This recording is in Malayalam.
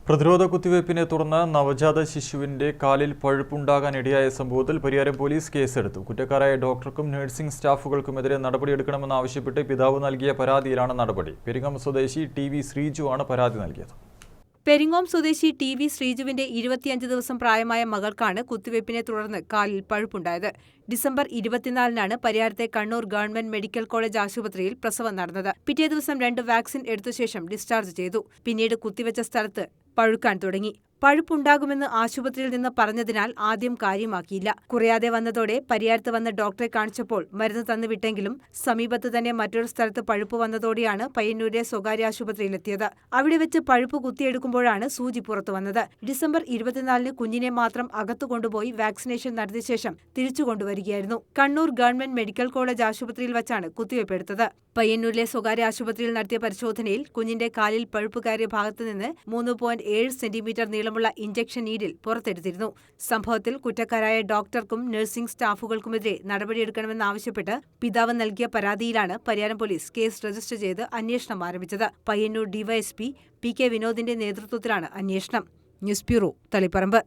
പ്രതിരോധ കുത്തിവയ്പ്പിനെ തുടർന്ന് നവജാത ശിശുവിന്റെ കാലിൽ പഴുപ്പുണ്ടാകാനിടയായ സംഭവത്തിൽ പരിയാരം പോലീസ് കേസെടുത്തു. കുറ്റക്കാരായ ഡോക്ടർക്കും നഴ്സിംഗ് സ്റ്റാഫുകൾക്കുമെതിരെ നടപടിയെടുക്കണമെന്നാവശ്യപ്പെട്ട് പിതാവ് നൽകിയ പരാതിയിലാണ് നടപടി. പെരിങ്ങോം സ്വദേശി ടി.വി. ശ്രീജു ആണ് പരാതി നൽകിയത്. പെരിങ്ങോം സ്വദേശി ടി.വി. ശ്രീജുവിന്റെ 25 ദിവസം പ്രായമായ മകൾക്കാണ് കുത്തിവയ്പ്പിനെ തുടർന്ന് കാലിൽ പഴുപ്പുണ്ടായത്. ഡിസംബർ 24-നാണ് പരിയാരത്തെ കണ്ണൂർ ഗവൺമെന്റ് മെഡിക്കൽ കോളേജ് ആശുപത്രിയിൽ പ്രസവം നടന്നത്. പിറ്റേ ദിവസം 2 വാക്സിൻ എടുത്ത ശേഷം ഡിസ്ചാർജ് ചെയ്തു. പിന്നീട് കുത്തിവെച്ച സ്ഥലത്ത് പഴുക്കാൻ തുടങ്ങി. പഴുപ്പുണ്ടാകുമെന്ന് ആശുപത്രിയിൽ നിന്ന് പറഞ്ഞതിനാൽ ആദ്യം കാര്യമാക്കിയില്ല. കുറയാതെ വന്നതോടെ പരിയാരത്ത് വന്ന് ഡോക്ടറെ കാണിച്ചപ്പോൾ മരുന്ന് തന്നുവിട്ടെങ്കിലും സമീപത്ത് തന്നെ മറ്റൊരു സ്ഥലത്ത് പഴുപ്പ് വന്നതോടെയാണ് പയ്യന്നൂരിലെ സ്വകാര്യ ആശുപത്രിയിലെത്തിയത്. അവിടെ വെച്ച് പഴുപ്പ് കുത്തിയെടുക്കുമ്പോഴാണ് സൂചി പുറത്തു വന്നത്. ഡിസംബർ 24-ന് കുഞ്ഞിനെ മാത്രം അകത്തു കൊണ്ടുപോയി വാക്സിനേഷൻ നടത്തിയ ശേഷം തിരിച്ചു കൊണ്ടുവരികയായിരുന്നു. കണ്ണൂർ ഗവൺമെന്റ് മെഡിക്കൽ കോളേജ് ആശുപത്രിയിൽ വച്ചാണ് കുത്തിവയ്പ്പെടുത്തത്. പയ്യന്നൂരിലെ സ്വകാര്യ ആശുപത്രിയിൽ നടത്തിയ പരിശോധനയിൽ കുഞ്ഞിന്റെ കാലിൽ പഴുപ്പ് കയറിയ ഭാഗത്തുനിന്ന് 3.7 സെന്റിമീറ്റർ നീളമുള്ള ഇഞ്ചക്ഷൻ നീഡിൽ പുറത്തെടുത്തിരുന്നു. സംഭവത്തിൽ കുറ്റക്കാരായ ഡോക്ടർക്കും നഴ്സിംഗ് സ്റ്റാഫുകൾക്കുമെതിരെ നടപടിയെടുക്കണമെന്നാവശ്യപ്പെട്ട് പിതാവ് നൽകിയ പരാതിയിലാണ് പരിയാരം പോലീസ് കേസ് രജിസ്റ്റർ ചെയ്ത് അന്വേഷണം ആരംഭിച്ചത്. Payyanur DYSP P K. വിനോദിന്റെ നേതൃത്വത്തിലാണ് അന്വേഷണം. News bureau, Taliparamba.